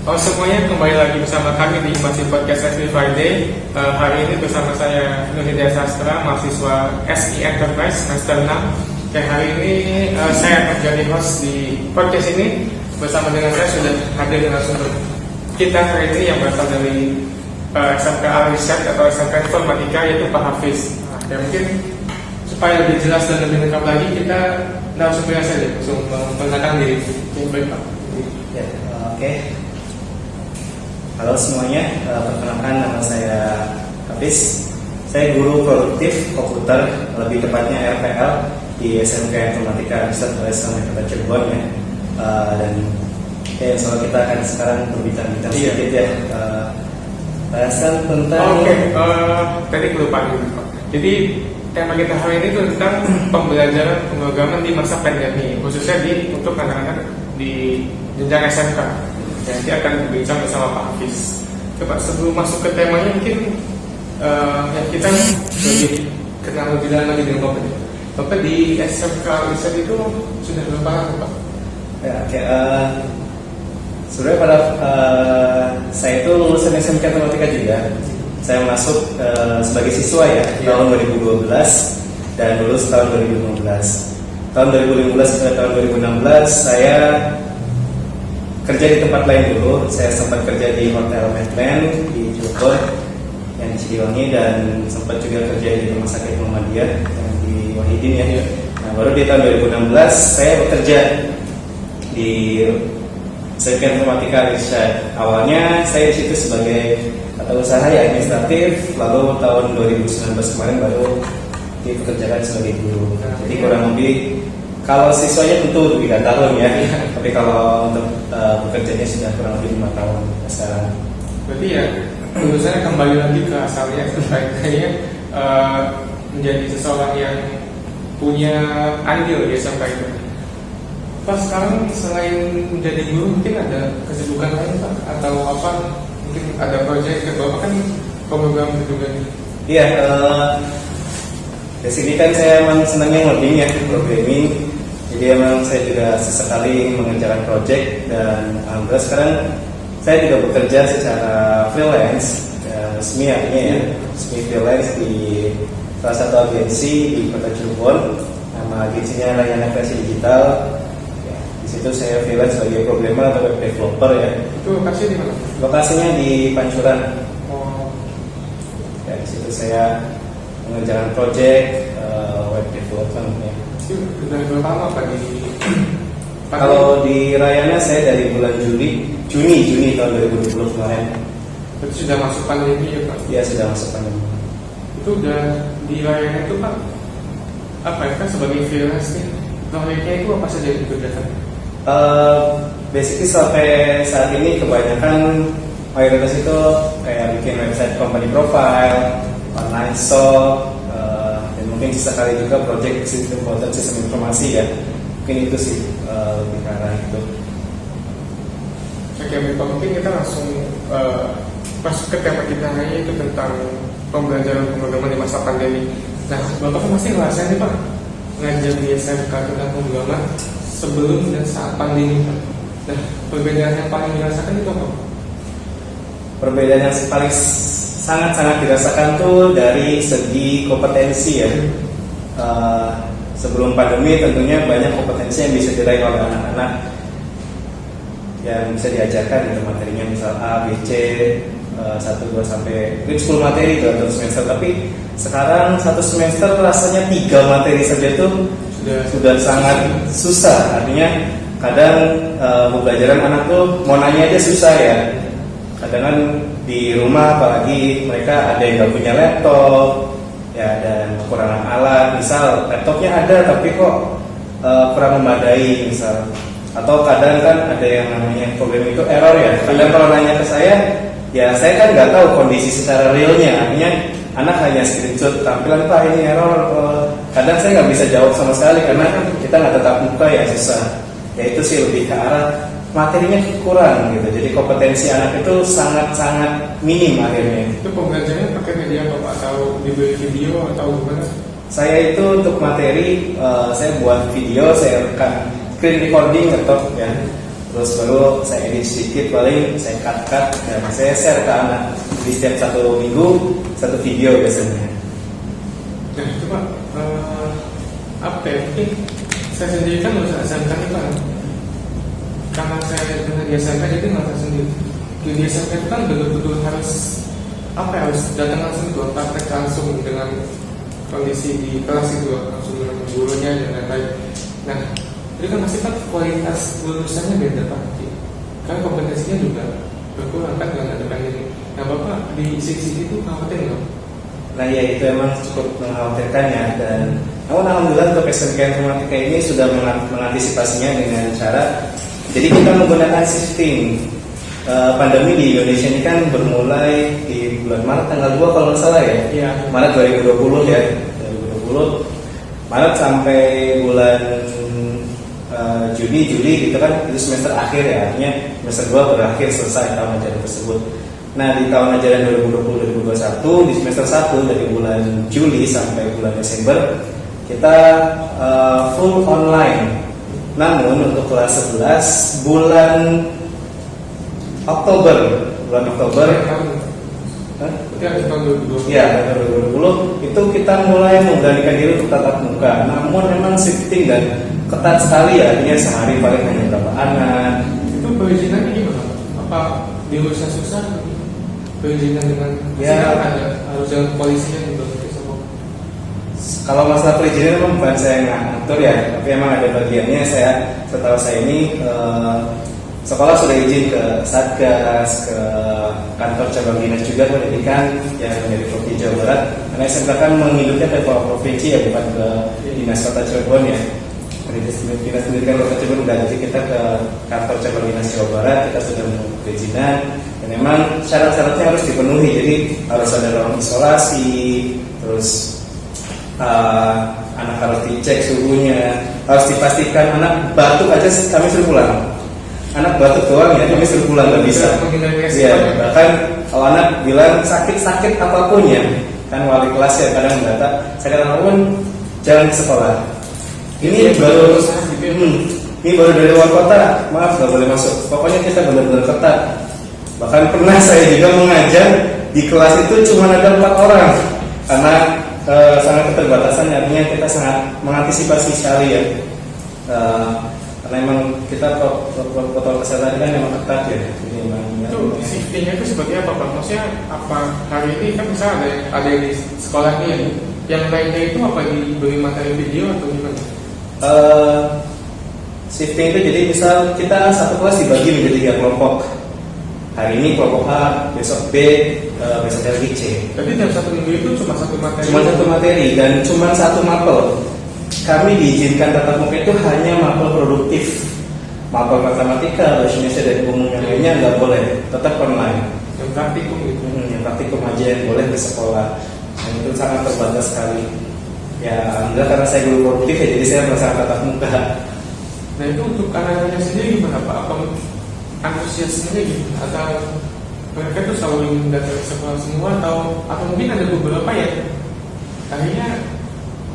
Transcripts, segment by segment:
Oh semuanya, kembali lagi bersama kami di masih podcast SB Friday. Hari ini bersama saya Nur Hidayat Sastra, mahasiswa SI Enterprise semester 6. Dan hari ini saya akan jadi host di podcast ini. Bersama dengan saya sudah hadir narasumber kita hari ini yang berasal dari SMK Al-Irsyad atau SMK Informatika, yaitu Pak Hafiz. Ya mungkin supaya lebih jelas dan lebih lengkap lagi, kita narasumbernya saja langsung memperkenalkan diri. Baik Pak. Ya, oke. Halo semuanya, perkenalkan nama saya Hafiz. Saya guru produktif komputer, lebih tepatnya RPL di SMK Informatika Al-Irsyad oleh Kota Cirebon ya. Dan soal kita akan sekarang berbincang-bincang sedikit ya. Bahasan tentang tadi kelupaan dulu Pak. Jadi tema kita hari ini tentang pembelajaran pemrograman di masa pandemi, khususnya untuk anak-anak di jenjang SMK. Nanti akan berbincang bersama Pak Hafiz. Coba sebelum masuk ke temanya mungkin kita lebih kenal lebih dalam lagi dengan Bapak. Bapak di SMK Al-Irsyad itu sudah berapa lama Pak? ya, oke. Sebenarnya saya itu lulusan SMK Informatika juga. Saya masuk sebagai siswa ya tahun 2012 dan lulus tahun 2015. Tahun 2015 sampai tahun 2016 saya kerja di tempat lain dulu. Saya sempat kerja di Hotel Medland di Cirebon yang di Siliwangi, dan sempat juga kerja di Rumah Sakit Muhammadiyah yang di Wahidin ya. Nah, baru di tahun 2016 saya bekerja di SMK Informatika Al-Irsyad. Awalnya saya di situ sebagai tata usaha ya administratif, lalu tahun 2019 kemarin baru dipekerjakan sebagai guru. Jadi kurang lebih kalau siswanya tentu 3 tahun ya, tapi kalau untuk bekerjanya sudah kurang lebih 5 tahun sekarang. Berarti ya lulusannya kembali lagi ke asalnya, kayaknya menjadi seseorang yang punya andil di SMK itu. Pas sekarang selain menjadi guru mungkin ada kesibukan lain Pak, atau apa? Mungkin ada proyek ke Bapak kan program juga nih. Iya, di sini kan saya emang senangnya ngoding ya, programming. Jadi emang saya juga sesekali mengerjakan proyek, dan alhamdulillah sekarang saya juga bekerja secara freelance, resmi artinya ya, resmi freelance di salah satu agensi di Kota Cirebon. Nama agensinya Layanan Kreasi Digital. Di situ saya freelance sebagai programmer atau web developer ya. Itu lokasinya di mana? Lokasinya di Pancuran. Oh. Ya, di situ saya mengerjakan project web development ya. Itu sudah berapa lama Pak di? Kalau di Rayana saya dari bulan Juni tahun 2020 kemarin. Berarti sudah masuk pandemi ya Pak? Ya, sudah masuk pandemi. Itu udah di Rayana itu Pak, apa ya kan sebagai freelance nih, proyeknya itu apa saja yang dikerjakan? Basically sampai saat ini kebanyakan mayoritas itu kayak bikin website company profile, online shop, dan mungkin sesekali juga project sistem informasi ya. Mungkin itu sih lebih ke arah itu. Oke Bapak, mungkin kita langsung masuk ke tema kita hari ini, itu tentang pembelajaran pemrograman di masa pandemi. Nah Bapak kan pasti ngerasain nih Pak, ngajar di SMK tentang pemrograman sebelum dan saat pandemi. Nah, perbedaan yang paling dirasakan itu apa? Perbedaan yang paling sangat-sangat dirasakan tuh dari segi kompetensi ya. Sebelum pandemi tentunya banyak kompetensi yang bisa diraih oleh anak-anak yang bisa diajarkan gitu materinya, misal A, B, C, 1, 2 sampai mungkin 10 materi dalam 1 semester. Tapi sekarang 1 semester rasanya 3 materi saja tuh sudah sangat susah. Artinya kadang pembelajaran anak tuh mau nanya aja susah ya. Kadang kan di rumah apalagi mereka ada yang gak punya laptop ya, dan kekurangan alat. Misal laptopnya ada tapi kok kurang memadai misal. Atau kadang kan ada yang namanya problem itu error ya. Kadang kalau nanya ke saya, ya saya kan nggak tahu kondisi secara realnya. Artinya anak hanya screenshot tampilan Pak ini error. Kadang saya nggak bisa jawab sama sekali karena kita nggak tetap muka ya, susah. Ya itu sih lebih ke arah materinya kurang gitu. Jadi kompetensi anak itu sangat-sangat minim akhirnya. Itu pembelajarannya pakai media apa Pak? Atau dibeli video atau gimana? Saya itu untuk materi saya buat video, saya rekam screen recording atau ya Terus baru saya edit sedikit, paling saya cut dan saya share ke anak di setiap 1 minggu 1 video biasanya. Nah itu Pak, apa ya, mungkin saya sendiri kan lulusan SMK nih Pak. Karena saya dengar di SMK jadi nggak sendiri. Di SMK itu kan betul-betul harus harus datang langsung ke praktek langsung dengan kondisi di kelas itu, langsung dengan gurunya dan lain-lain. Nah itu kan pasti kan kualitas lulusannya beda Pak. Karena kompetensinya juga berkurang kan dengan ada pandemi. Nah Bapak di sisi itu khawatir nggak? Nah ya itu emang cukup mengkhawatirkan ya, dan namun alhamdulillah untuk SMK Informatika ini sudah mengantisipasinya dengan cara, jadi kita menggunakan shifting. Pandemi di Indonesia ini kan bermulai di bulan Maret tanggal 2 kalau nggak salah ya. Iya. Maret 2020 ya, 2020 Maret sampai bulan Juli gitu kan, itu semester akhir ya, artinya semester 2 berakhir, selesai tahun ajaran tersebut. Nah di tahun ajaran 2020-2021 di semester 1 dari bulan Juli sampai bulan Desember kita full online. Namun untuk kelas 11 bulan Oktober tahun 2020. ya, 2020 itu kita mulai memberanikan diri untuk tatap muka. Namun memang shifting dan ketat sekali ya, artinya sehari paling hanya berapa anak. Itu perizinannya gimana? Apa diurusnya susah? Perizinan dengan Ya. ada harus dengan polisinya juga sama. Kalau masalah perizinan memang bukan saya yang ngatur ya, tapi emang ada bagiannya. Setahu saya ini sekolah sudah izin ke Satgas, ke kantor cabang dinas juga pendidikan yang dari Provinsi Jawa Barat. Karena SMK kan menginduknya ke provinsi ya, bukan ke dinas Kota Cirebon ya. Dinas pendidikan Kota Cirebon udah, jadi kita ke kantor cabang dinas Jawa Barat, kita sudah menunggu perizinan. Dan memang syarat-syaratnya harus dipenuhi, jadi harus ada ruang isolasi, terus anak harus dicek suhunya, harus dipastikan anak batuk aja kami suruh pulang. Anak batuk doang ya, kami suruh pulang, nggak bisa. Iya, bahkan kalau anak bilang sakit apapun ya, kan wali kelas ya kadang data sakit apapun jangan ke sekolah. Ini baru dari luar kota, maaf nggak boleh masuk. Pokoknya kita benar-benar ketat. Bahkan pernah saya juga mengajar di kelas itu cuma ada 4 orang karena sangat keterbatasan, artinya kita sangat mengantisipasi sekali ya. Karena emang kita protokol kesehatan kan memang ketat ya. Jadi emang itu safety-nya itu seperti apa Pak? Maksudnya apa hari ini kan misalnya ada yang di sekolah ini, yang lainnya itu apa diberi materi video atau gimana? Shifting itu jadi misal kita satu kelas dibagi menjadi 3 kelompok. Hari ini kelompok A, besok B, besok lagi C. Jadi dalam 1 minggu itu cuma 1 materi. Cuma 1 materi dan cuma 1 mapel. Kami diizinkan tatap muka itu hanya mapel produktif. Mapel matematika, bahasa Indonesia dan umum yang lainnya nggak boleh, tetap online. Yang praktikum gitu. Yang praktikum aja yang boleh di sekolah. Dan itu sangat terbatas sekali. Ya, alhamdulillah karena saya guru produktif ya, jadi saya merasakan tatap muka. Nah itu untuk anak-anaknya sendiri gimana Pak? Apa antusiasnya gitu? Atau mereka tuh selalu ingin datang ke sekolah semua, atau mungkin ada beberapa ya akhirnya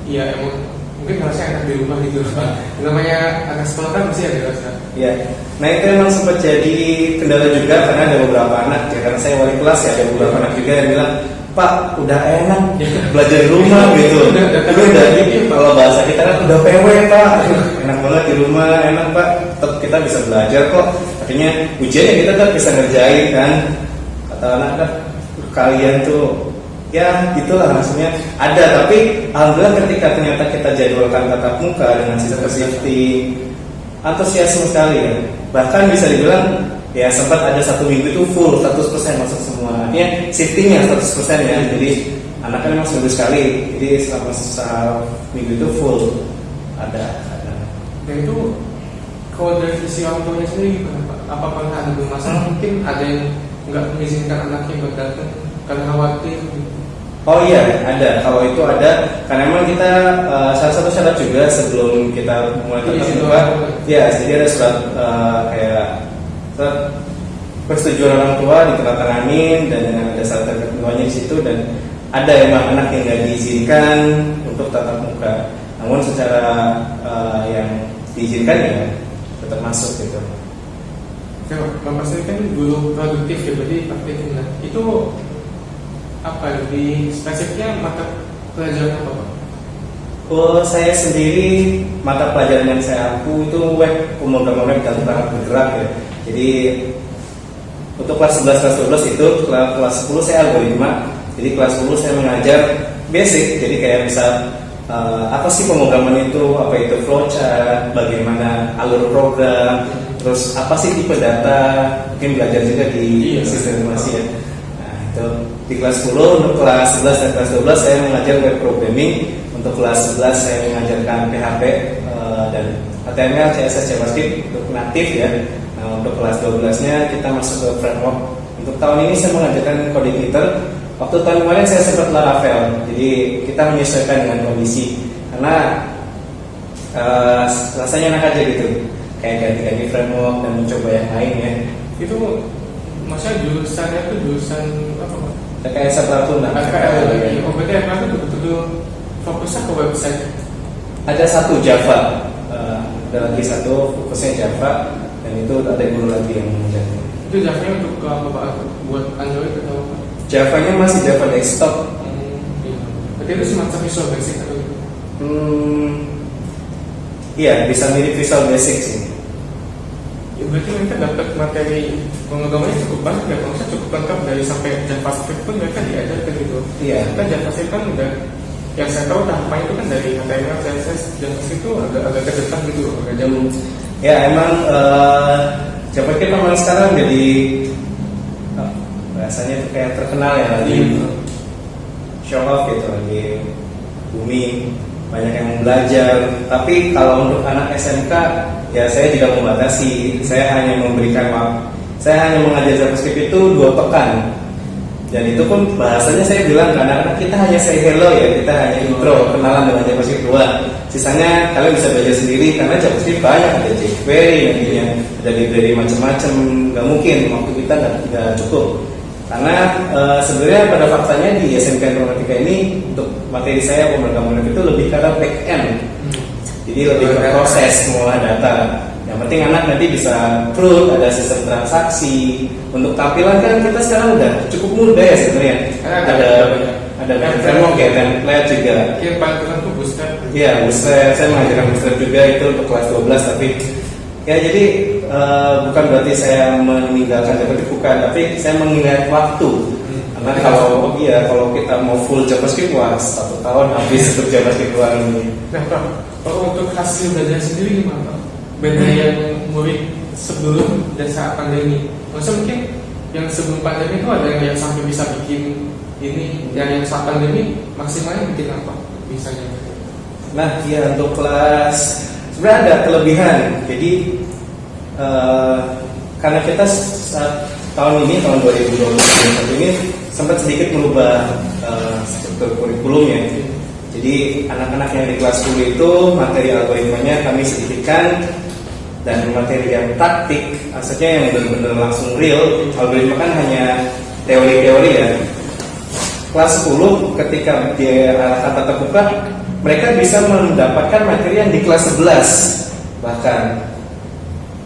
ya emang mungkin harusnya enak di rumah gitu Pak. Namanya anak sekolah kan mesti ada rasa. Ya, nah itu memang sempat jadi kendala juga karena ada beberapa anak ya, karena saya wali kelas ya, ada beberapa anak juga yang bilang, Pak udah enak belajar di rumah gitu. Itu udah kalau bahasa kita kan udah PW Pak, enak banget di rumah, enak Pak, tetap kita bisa belajar kok. Artinya ujiannya kita tetap bisa ngerjain kan. Kata anak-anak kalian tuh ya itulah maksudnya ada, tapi alhamdulillah ketika ternyata kita jadwalkan tatap muka dengan sistem safety, antusiasme sekali ya. Bahkan bisa dibilang ya sempat ada 1 minggu itu full 100% masuk semua. Artinya shiftingnya 100% ya. Jadi anak kan memang seminggu sekali, jadi selama minggu itu full ada. Nah itu kalau dari sisi orang tuanya sendiri gimana Pak? Apa pernah ada masalah? Mungkin ada yang nggak mengizinkan anaknya buat datang karena khawatir. Oh iya, ada. Kalau itu ada, karena memang kita salah satu syarat juga sebelum kita mulai tatap muka, ya, jadi ada surat kayak surat persetujuan orang tua ditandatanganin dan dengan ada syarat ketentuannya di situ, dan ada emang anak yang nggak diizinkan untuk tatap muka. Namun secara yang diizinkan ya tetap masuk gitu. Bapak saya kan guru produktif ya, berarti praktik. Nah, itu apa lebih spesifiknya mata pelajaran apa Pak? Oh, saya sendiri mata pelajaran yang saya ampu itu web, pemrograman web dan perangkat bergerak ya. Jadi untuk kelas 11, kelas 12 itu, kelas 10 saya algoritma. Jadi kelas 10 saya mengajar basic, jadi kayak misal apa sih pemrograman itu, apa itu flowchart, bagaimana alur program, terus apa sih tipe data, mungkin belajar juga di sistem informasi ya. Nah itu di kelas 10, untuk kelas 11 dan kelas 12 saya mengajar web programming, untuk kelas 11 saya mengajarkan PHP dan HTML, CSS, JavaScript untuk natif ya. Nah untuk kelas 12-nya kita masuk ke framework. Untuk tahun ini saya mengajarkan coding editor. Waktu tahun kemarin saya sempat Laravel, jadi kita menyesuaikan dengan kondisi karena rasanya enak aja gitu, kayak ganti-ganti framework dan mencoba yang lain ya. Itu masa jurusannya tuh jurusan apa Pak? Kayak apapun lah. Oh berarti apa itu betul-betul fokusnya ke website? Ada satu Java, ada lagi satu fokusnya Java, dan itu ada guru lagi yang mengajarkan. Itu Java-nya untuk ke apa Pak? Buat Android atau apa? Java-nya masih Java desktop. Iya. Berarti itu semacam Visual Basic atau gitu? Iya, bisa mirip Visual Basic sih. Ya, berarti mereka dapat materi pengetahuannya cukup banyak ya, maksudnya cukup lengkap dari sampai JavaScript pun mereka diajarkan gitu. Iya. Kan JavaScript kan udah, yang saya tahu tahapannya itu kan dari HTML, CSS, JavaScript itu agak ke depan gitu, agak jauh. Ya emang JavaScript memang sekarang jadi rasanya itu kayak terkenal ya, lagi show off gitu, lagi booming, banyak yang belajar. Tapi kalau untuk anak SMK ya saya tidak membatasi, saya hanya memberikan saya hanya mengajar JavaScript itu 2 pekan, dan itu pun bahasanya saya bilang ke anak-anak kita hanya say hello ya, kita hanya intro, kenalan dengan JavaScript 2. Sisanya kalian bisa belajar sendiri karena JavaScript banyak, ada jQuery nantinya, ada library macam-macam, nggak mungkin waktu kita nggak cukup. Karena sebenarnya pada faktanya di SMK Informatika ini untuk materi saya pemrograman web itu lebih ke back end, jadi lebih ke proses mengolah data. Yang penting anak nanti bisa print, ada sistem transaksi. Untuk tampilan kan kita sekarang udah cukup mudah ya sebenarnya. Ada framework ya, template juga. Yang paling keren tuh Bootstrap. Iya, Bootstrap. Saya mengajarkan Bootstrap juga itu untuk kelas 12, tapi ya jadi bukan berarti saya meninggalkan JavaScript, bukan, tapi saya mengingat waktu. Karena kalau kita mau full JavaScript, wah 1 tahun habis untuk JavaScript doang ini. Nah Pak, kalau untuk hasil belajar sendiri gimana Pak? Beda yang murid sebelum dan saat pandemi. Maksudnya mungkin yang sebelum pandemi itu ada yang sampai bisa bikin ini, yang saat pandemi maksimalnya bikin apa bisanya? Nah, ya untuk kelas sebenarnya ada kelebihan. Jadi karena kita saat tahun ini, tahun 2021 ini sempat sedikit merubah struktur kurikulumnya. Jadi anak-anak yang di kelas 10 itu materi algoritmanya kami sedikitkan, dan materi yang praktik, maksudnya yang benar-benar langsung real. Algoritma kan hanya teori-teori ya. Kelas 10 ketika dia arahkan tatap muka, mereka bisa mendapatkan materi yang di kelas 11. Bahkan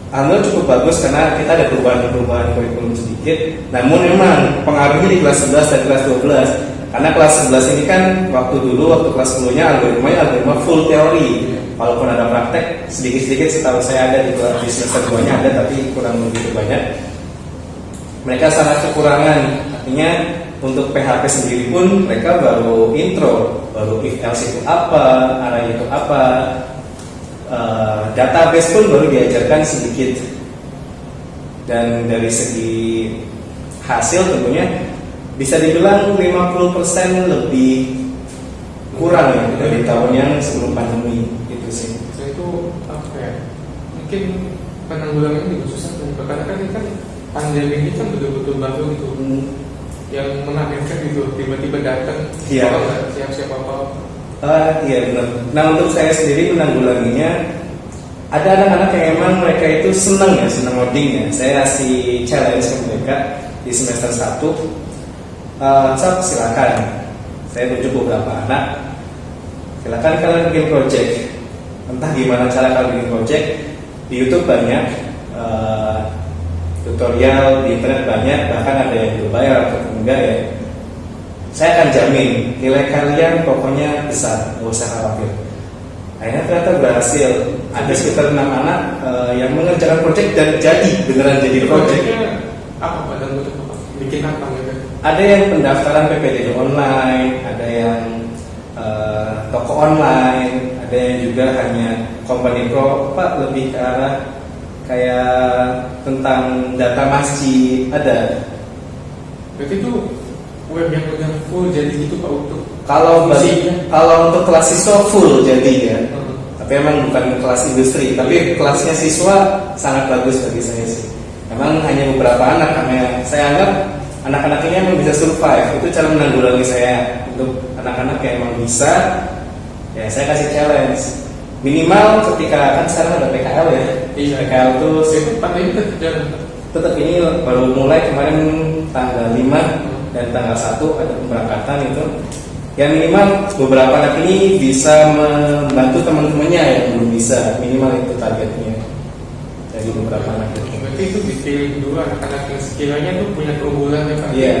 alhamdulillah cukup bagus karena kita ada perubahan kurikulum sedikit. Namun memang pengaruhnya di kelas 11 dan kelas 12. Karena kelas 11 ini kan waktu kelas 10-nya algoritma full teori. Walaupun ada praktek sedikit-sedikit, setahu saya ada di semester 2-nya ada, tapi kurang begitu banyak. Mereka sangat kekurangan. Artinya untuk PHP sendiri pun mereka baru intro, baru if else itu apa, array itu apa, database pun baru diajarkan sedikit. Dan dari segi hasil tentunya bisa dibilang 50% lebih kurang ya dari tahun yang sebelum pandemi itu sih. Saya itu apa ya? Mungkin penanggulangannya juga susah karena kan ini kan pandemi ini kan betul-betul baru gitu. Yang mengagetkan gitu, tiba-tiba datang, orang nggak siap-siap apa-apa. Iya benar. Nah untuk saya sendiri menanggulanginya, ada anak-anak yang emang mereka itu senang coding ya. Saya kasih challenge ke mereka di semester 1. Silakan. Saya tunjuk beberapa anak. Silakan kalian bikin project. Entah gimana cara kalian bikin project. Di YouTube banyak. tutorial di internet banyak, bahkan ada yang berbayar atau enggak ya, saya akan jamin nilai kalian pokoknya besar, nggak usah khawatir. Akhirnya ternyata berhasil. Ada sekitar 6 anak yang mengerjakan proyek dan beneran jadi proyek. Proyeknya apa Pak, dan bentuk apa? Bikin apa gitu? Ada yang pendaftaran PPDB online, ada yang toko online, ada yang juga hanya company pro, Pak, lebih ke arah kayak tentang data masjid, ada. Berarti itu web yang udah full jadi gitu Pak untuk Kalau isinya? kalau untuk kelas siswa full jadi ya, tapi emang bukan kelas industri, tapi kelasnya siswa sangat bagus bagi saya sih. Emang hanya beberapa anak, karena saya anggap anak-anak ini emang bisa survive. Itu cara menanggulangi saya untuk anak-anak yang emang bisa. Ya saya kasih challenge. Minimal ketika kan sekarang ada PKL ya. Iya. PKL itu itu pandemi tetap ini baru mulai kemarin tanggal 5 dan tanggal 1 ada pemberangkatan itu. Ya minimal beberapa anak ini bisa membantu teman-temannya yang belum bisa, minimal itu targetnya. Jadi beberapa anak itu. Berarti itu dipilih dulu anak-anak yang sekiranya tuh punya keunggulan ya Pak. Iya.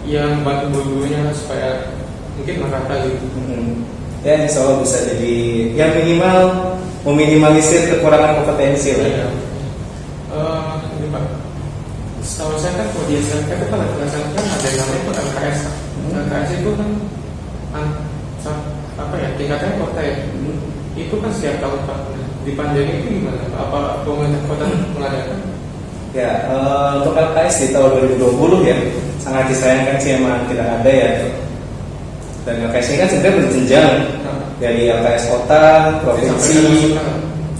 Yang bantu guru-gurunya supaya mungkin merata gitu. Ya insya Allah bisa jadi ya minimal meminimalisir kekurangan kompetensi lah. Iya. Ini Pak, setahu saya kan kalau di SMK itu kan ada yang namanya itu LKS. LKS itu kan apa ya, tingkatnya kota ya. Itu kan setiap tahun Pak. Di pandemi itu gimana Pak? Apa pemerintah kota mengadakan? Ya untuk LKS di tahun 2020 ya sangat disayangkan sih emang tidak ada ya. Dan LKS ini kan sebenarnya berjenjang dari LKS kota, provinsi,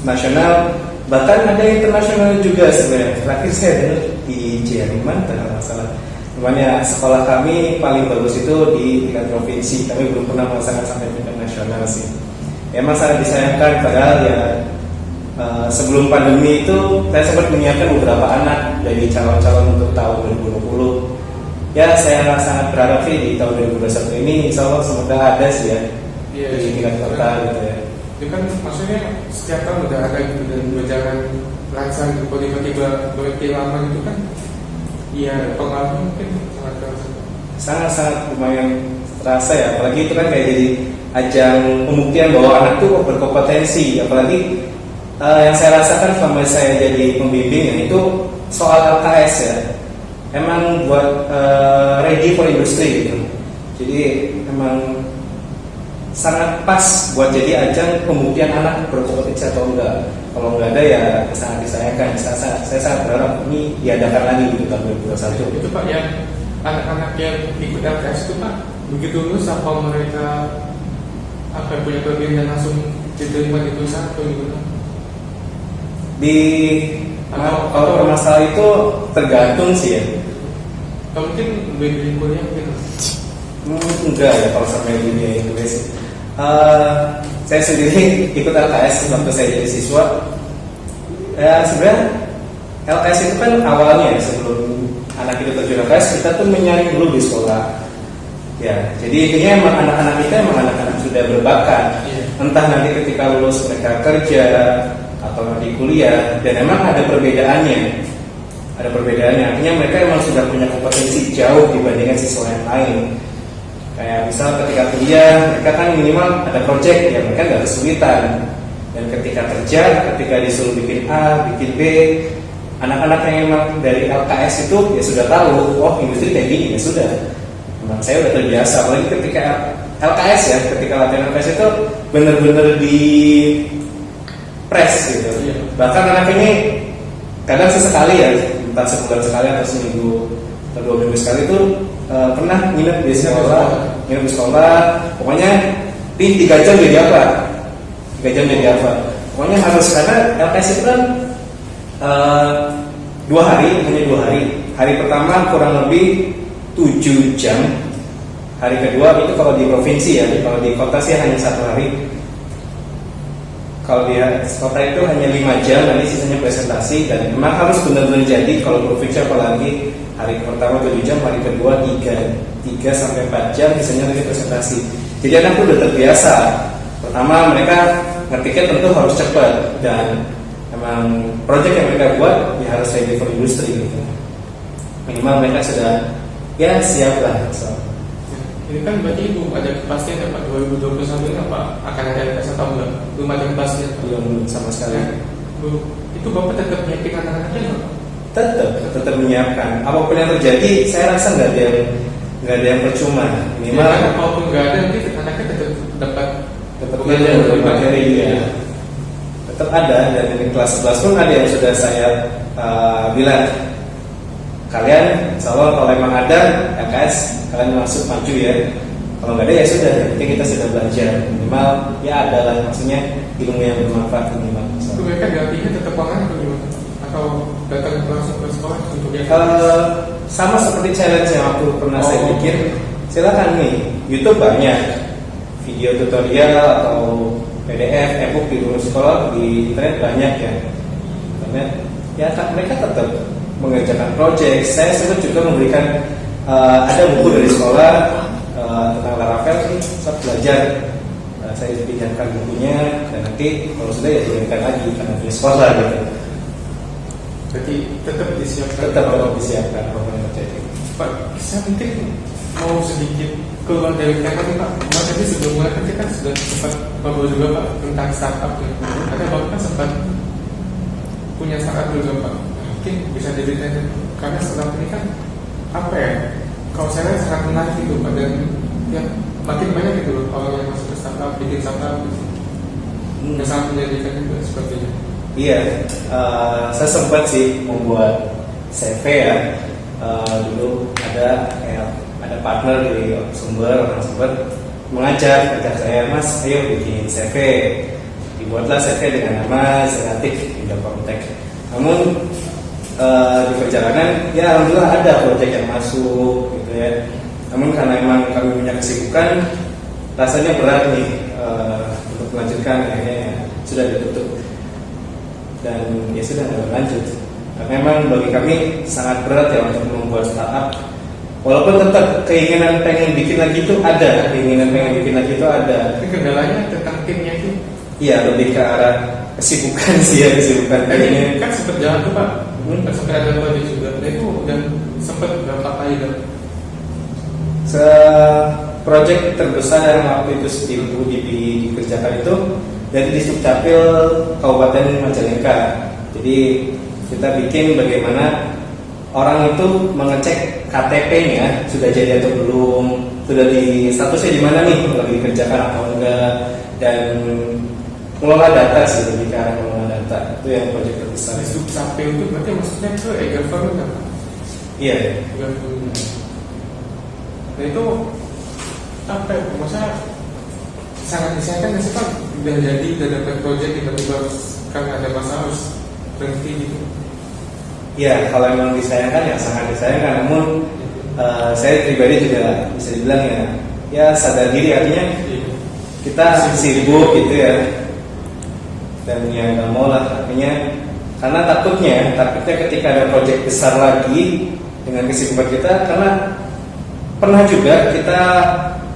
nasional, bahkan ada internasional juga sebenarnya. Terakhir saya dengar di Jerman kalau nggak salah. Cuman ya sekolah kami paling bagus itu di tingkat provinsi. Kami belum pernah melaksanakan sampai tingkat nasional sih. Emang sangat disayangkan padahal ya sebelum pandemi itu saya sempat menyiapkan beberapa anak dari calon-calon untuk tahun 2020. Ya saya sangat berharap sih di tahun 2021 ini insya Allah semoga ada sih ya di tingkat kota gitu ya. Itu kan maksudnya setiap tahun udah ada gitu dan berjalan lancar gitu. Kalau tiba-tiba berhenti lama gitu kan, iya pengaruhnya mungkin sangat terasa. Sangat lumayan terasa ya. Apalagi itu kan kayak jadi ajang pembuktian bahwa anak tuh berkompetensi. Apalagi yang saya rasakan selama saya jadi pembimbing ya, itu soal LKS ya. Emang buat ready for industry gitu. Jadi emang sangat pas buat jadi ajang pembuktian anak berkompetensi atau enggak. Kalau enggak ada ya sangat disayangkan. Saya sangat berharap ini diadakan lagi gitu tahun 2021. Itu Pak yang anak-anak yang ikut LKS itu Pak, begitu lulus apa mereka apa punya kelebihan dan langsung diterima di perusahaan atau gimana? Kalau permasalahan itu tergantung sih ya. Atau mungkin lebih kuliah gitu. Enggak ya kalau sampai dunia itu sih. Saya sendiri ikut LKS waktu saya jadi siswa. Ya sebenarnya LKS itu kan awalnya ya, sebelum anak itu terjun LKS kita tuh menyaring dulu di sekolah. Ya, jadi intinya emang anak-anak kita emang anak-anak sudah berbakat. Entah nanti ketika lulus mereka kerja atau nanti kuliah, dan emang ada perbedaannya. Ada perbedaannya, artinya mereka emang sudah punya kompetensi jauh dibandingkan siswa yang lain. Kayak misal ketika kuliah, mereka kan minimal ada project, ya mereka nggak kesulitan. Dan ketika kerja, ketika disuruh bikin A, bikin B, anak-anak yang emang dari LKS itu ya sudah tahu, oh industri kayak gini, ya sudah. Memang saya udah terbiasa, apalagi ketika LKS ya, ketika latihan LKS itu bener-bener di press gitu. Bahkan anak ini kadang sesekali ya, entah sebulan sekali atau seminggu atau 2 minggu sekali itu pernah nginep di sekolah, pokoknya di 3 jam jadi apa? 3 jam jadi apa? Pokoknya harus, karena LKS itu kan 2 hari, hanya 2 hari. Hari pertama kurang lebih 7 jam. Hari kedua itu kalau di provinsi ya, kalau di kota sih hanya 1 hari. Kalau di kota itu hanya 5 jam, nanti sisanya presentasi, dan memang harus benar-benar jadi. Kalau provinsi apalagi hari pertama 7 jam, hari kedua 3 sampai 4 jam, sisanya nanti presentasi. Jadi anak tuh udah terbiasa. Pertama mereka ngetiknya tentu harus cepat, dan emang project yang mereka buat ya harus ready for industri gitu. Minimal mereka sudah ya siap lah. So, Ini kan berarti belum ada kepastian ya Pak, 2021 ini apa akan ada LPS atau enggak? Belum ada kepastian Pak. belum sama sekali. Ya, belum. Itu Bapak tetap nyiapin anak-anaknya nggak Pak? Tetap menyiapkan. Apapun yang terjadi, saya rasa nggak ada yang percuma. Minimal Ya, kan, kalaupun nggak ada, nanti anaknya tetap dapat belajar dari materi ya. Tetap ada, dan di kelas 11 pun ada yang sudah saya bilang, kalian insya Allah kalau memang ada LKS kalian masuk maju ya, kalau nggak ada ya sudah, nanti kita sudah belajar minimal ya ada lah, maksudnya ilmu yang bermanfaat minimal. Itu mereka gantinya tetap online atau gimana? Atau datang langsung ke sekolah untuk dia? Sama seperti challenge yang aku pernah saya bikin, silakan nih, YouTube banyak video tutorial atau PDF, e-book di luar sekolah, di internet banyak ya. Karena ya mereka tetap mengerjakan project. Saya sempat juga memberikan ada buku dari sekolah tentang Laravel sih, saya belajar. Saya pinjamkan bukunya dan nanti kalau sudah ya dikirimkan lagi karena di sekolah gitu. Jadi tetap disiapkan. Tetap harus disiapkan apapun yang terjadi. Pak, saya mungkin mau sedikit keluar dari tema nih Pak. Bapak tadi sebelum mulai kan kita sudah sempat ngobrol juga Pak tentang startup ya. Ada Bapak kan sempat punya startup juga Pak. Mungkin bisa diceritain karena startup ini kan apa ya? Kalau saya lihat sangat menarik gitu Pak, dan ya makin banyak gitu loh orang yang masuk ke startup, bikin startup gitu. Yang sangat menjadikan juga sepertinya. Iya, saya sempat sih membuat CV ya. Dulu ada partner di orang sumber mengajak saya, Mas, ayo bikin CV. Dibuatlah CV dengan nama Zeratik Indocomtech. Namun di perjalanan ya alhamdulillah ada proyek yang masuk gitu ya. Namun karena memang kami punya kesibukan, rasanya berat nih untuk melanjutkan, akhirnya ya, sudah ditutup dan ya sudah nggak berlanjut. Karena memang bagi kami sangat berat ya untuk membuat startup. Walaupun tetap keinginan pengen bikin lagi itu ada, Tapi kendalanya tentang timnya itu. Iya, lebih ke arah kesibukan sih ya, kesibukan Ini kan sempat jalan tuh Pak, kan sempat ada proyek juga. Nah itu dan sempat berapa kali kan? Project terbesar yang waktu itu Stilbu dikerjakan itu dari Disdukcapil Kabupaten Majalengka. Jadi kita bikin bagaimana orang itu mengecek KTP-nya sudah jadi atau belum, sudah di statusnya di mana nih, lagi dikerjakan atau enggak, dan mengelola data sih, lebih ke arah mengelola data. Itu yang proyek terbesar. Disdukcapil itu berarti maksudnya ke e-government kan Pak? Iya. E-government. Nah itu apa ya? Maksudnya sangat disayangkan nggak sih Pak? Udah jadi, udah dapat proyek tiba-tiba karena ada masalah harus berhenti gitu. Ya, kalau memang disayangkan ya sangat disayangkan. Namun saya pribadi juga bisa dibilang ya sadar diri, artinya kita sibuk gitu ya, dan ya nggak mau lah, artinya karena takutnya ketika ada proyek besar lagi dengan kesibukan kita, karena pernah juga kita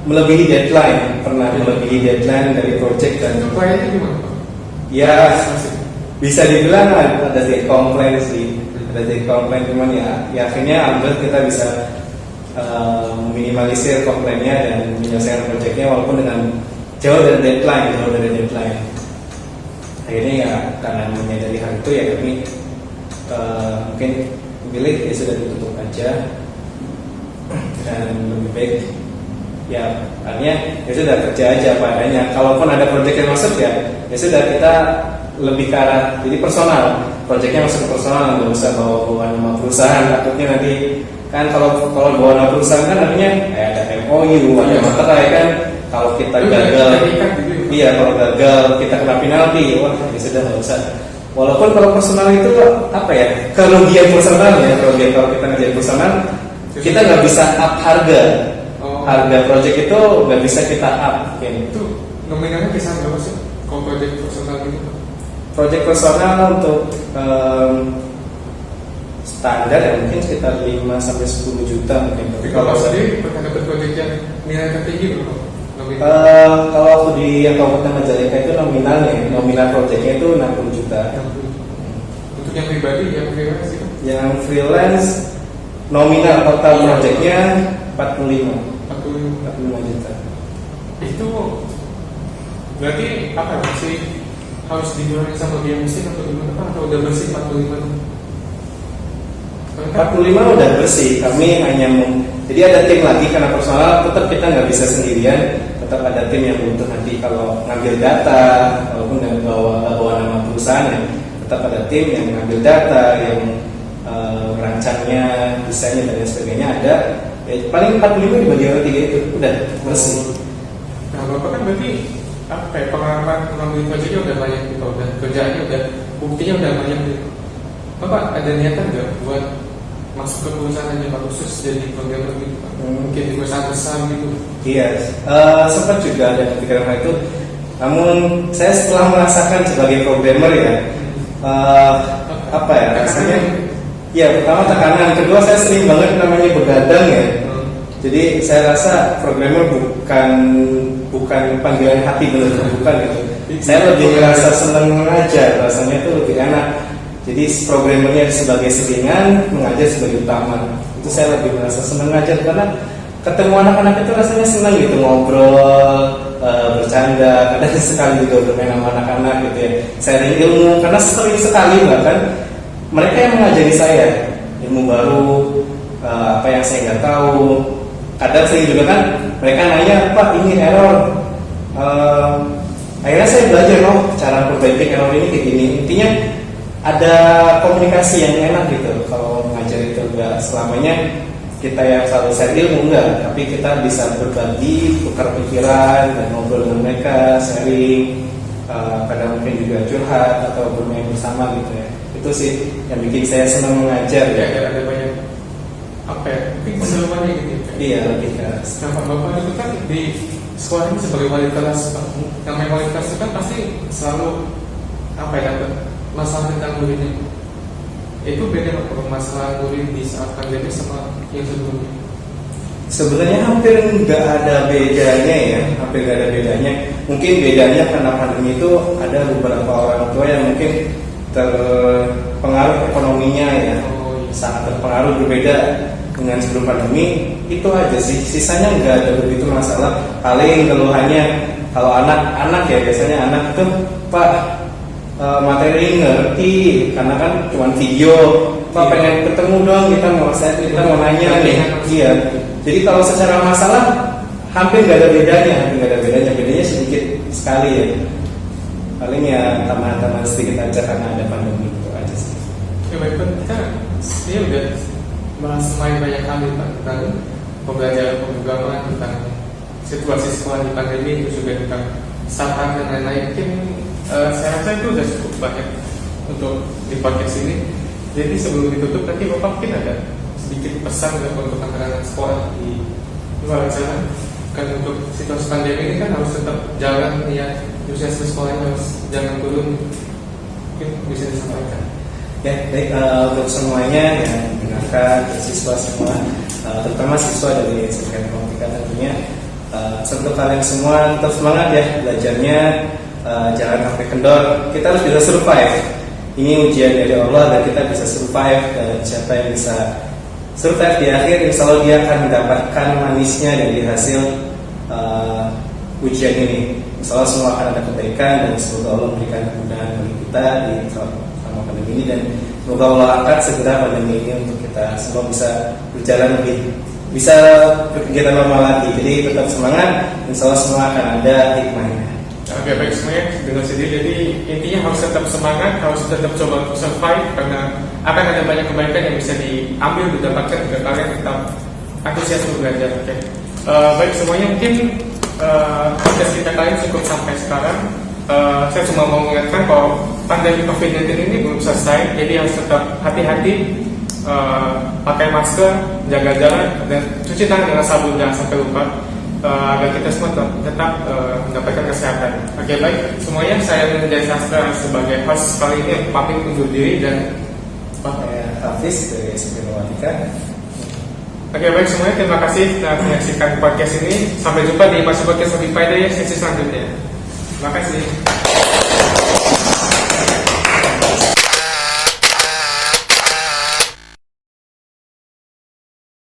melebihi deadline dari proyek dan Kliennya gimana Pak? ya bisa dibilang ada sedikit komplain sih. Cuman ya akhirnya alhamdulillah kita bisa meminimalisir komplainnya dan menyelesaikan proyeknya walaupun dengan jauh dari deadline. Akhirnya ya karena menyadari hal itu ya kami mungkin memilih ya sudah ditutup aja, dan lebih baik ya artinya ya sudah kerja aja apa adanya. Kalaupun ada proyek yang masuk ya sudah kita lebih ke arah jadi personal, proyeknya masuk ke personal, nggak usah bawa nama perusahaan. Takutnya nanti kan kalau bawa nama perusahaan kan artinya ada MOU, ada materai kan. Kalau kita gagal, iya kalau gagal kita kena penalti, wah ya sudah nggak usah. Walaupun kalau personal itu apa ya, kerugian personal ya, kerugian kalau kita ngerjain personal, kita nggak bisa up harga proyek itu nggak bisa kita up. Itu nominalnya kisah berapa sih kalau proyek personal gitu? Proyek personal untuk standar ya mungkin sekitar 5 sampai 10 juta mungkin. Tapi kalau sendiri pernah dapat proyek yang nilai tertinggi belum? Kalau aku di yang Kabupaten Majalengka itu nominal proyeknya itu 60 juta. Untuk yang pribadi, yang freelance itu Yang freelance nominal total Iya. projectnya 45 aku 45 juta. itu berarti apa masih harus dijualin sama dia mesin atau gimana Pak? Atau udah bersih 45 tuh? Soalnya kan- 45 udah bersih. Kami hanya jadi ada tim lagi karena personal tetap kita nggak bisa sendirian. Tetap ada tim yang butuh nanti kalau ngambil data, walaupun nggak bawa nama perusahaan ya, tetap ada tim yang ngambil data, yang merancangnya, desainnya dan lain sebagainya ada. Ya, paling 45 dibagi oleh 3 itu udah bersih. Nah, Bapak kan berarti apa ya, pengalaman mengambil kerjanya udah banyak gitu, udah kerjaannya udah buktinya udah banyak gitu. Bapak ada niatan nggak buat masuk ke perusahaan aja Pak, khusus jadi programmer gitu Pak? Mungkin di perusahaan besar gitu. Iya, sempat juga ada kepikiran hal itu. Namun saya setelah merasakan sebagai programmer ya, apa ya rasanya? Ya pertama tekanan, kedua saya sering banget namanya begadang ya. Jadi saya rasa programmer bukan panggilan hati, benar bukan gitu. Saya lebih merasa senang mengajar, rasanya itu lebih enak. Jadi programmernya sebagai selingan, mengajar sebagai utama. Itu saya lebih merasa senang mengajar karena ketemu anak-anak itu rasanya senang gitu, ngobrol, bercanda, kadang sekali juga bermain sama anak-anak gitu ya. Sharing ilmu karena sering sekali bahkan mereka yang mengajari saya ilmu baru, apa yang saya nggak tahu. Kadang sering juga kan mereka nanya, Pak ini error. Akhirnya saya belajar cara perbaiki error ini kayak gini. Intinya ada komunikasi yang enak gitu. Kalau mengajar itu nggak selamanya kita yang selalu share ilmu, enggak, tapi kita bisa berbagi, tukar pikiran dan ngobrol dengan mereka, sharing, kadang mungkin juga curhat atau bermain bersama gitu ya. Itu sih yang bikin saya senang mengajar Ya, ya. ada banyak apa ya, mungkin keseruannya gitu. Iya, lebih ke Nah, Bapak itu kan di sekolah ini sebagai wali kelas, Pak. Namanya wali kelas itu kan pasti selalu apa ya, dapat masalah tentang muridnya. Itu beda Pak, masalah murid di saat pandemi sama yang sebelumnya. sebenarnya hampir nggak ada bedanya ya, hampir nggak ada bedanya. Mungkin bedanya karena pandemi itu ada beberapa orang tua yang mungkin terpengaruh ekonominya ya, Oh, iya. sangat terpengaruh, berbeda dengan sebelum pandemi. Itu aja sih, sisanya nggak ada begitu masalah. Paling keluhannya kalau anak-anak ya, biasanya anak itu, Pak, materi ngerti karena kan cuma video, Pak pengen ketemu dong, kita mau nanya nih. Iya, jadi kalau secara masalah hampir nggak ada bedanya, bedanya sedikit sekali ya. Paling ya tambahan-tambahan sedikit aja karena ada pandemi, itu aja sih. Ya baik Pak, kita ini udah bahas main banyak kali Pak tentang pembelajaran pemrograman, tentang situasi sekolah di pandemi, itu juga tentang startup dan lain-lain. Mungkin saya rasa itu udah cukup banyak untuk di podcast ini. Jadi sebelum ditutup nanti Bapak mungkin ada sedikit pesan untuk anak-anak sekolah di luar sana. Kan untuk situasi pandemi ini kan harus tetap jalan ya, khususnya sekolah harus jangan turun. Mungkin bisa disampaikan. Ya, baik, untuk semuanya yang mendengarkan, siswa semua, terutama siswa dari SMK Informatika tentunya, untuk kalian semua tetap semangat ya belajarnya, jangan sampai kendor. Kita harus bisa survive. Ini ujian dari Allah dan kita bisa survive, dan siapa yang bisa survive di akhir, insya Allah dia akan mendapatkan manisnya dari hasil ujian ini. Insya Allah semua akan ada kebaikan dan semoga Allah memberikan kemudahan bagi kita di selama pandemi ini, dan semoga Allah angkat segera pandemi ini untuk kita semua bisa berjalan lebih, bisa berkegiatan normal lagi. Jadi tetap semangat, insya Allah semua akan ada hikmahnya. Oke, baik semuanya dengan sendiri. Jadi intinya harus tetap semangat, harus tetap coba untuk survive karena akan ada banyak kebaikan yang bisa diambil, didapatkan jika kalian tetap antusias belajar. Oke, baik semuanya, mungkin podcast kita kali ini cukup sampai sekarang. Saya cuma mau mengingatkan kalau pandemi COVID-19 ini belum selesai, jadi harus tetap hati-hati, pakai masker, jaga jarak, dan cuci tangan dengan sabun, jangan sampai lupa. Agar kita semua tetap mendapatkan kesehatan. Oke, baik semuanya, saya Nurhidayat Sastra sebagai host kali ini pamit undur diri, dan Saya Hafiz dari SMK Informatika. oke, baik semuanya, terima kasih telah menyaksikan podcast ini. Sampai jumpa di Masuk Podcast Lebih Faedah ya, sesi selanjutnya. Terima kasih.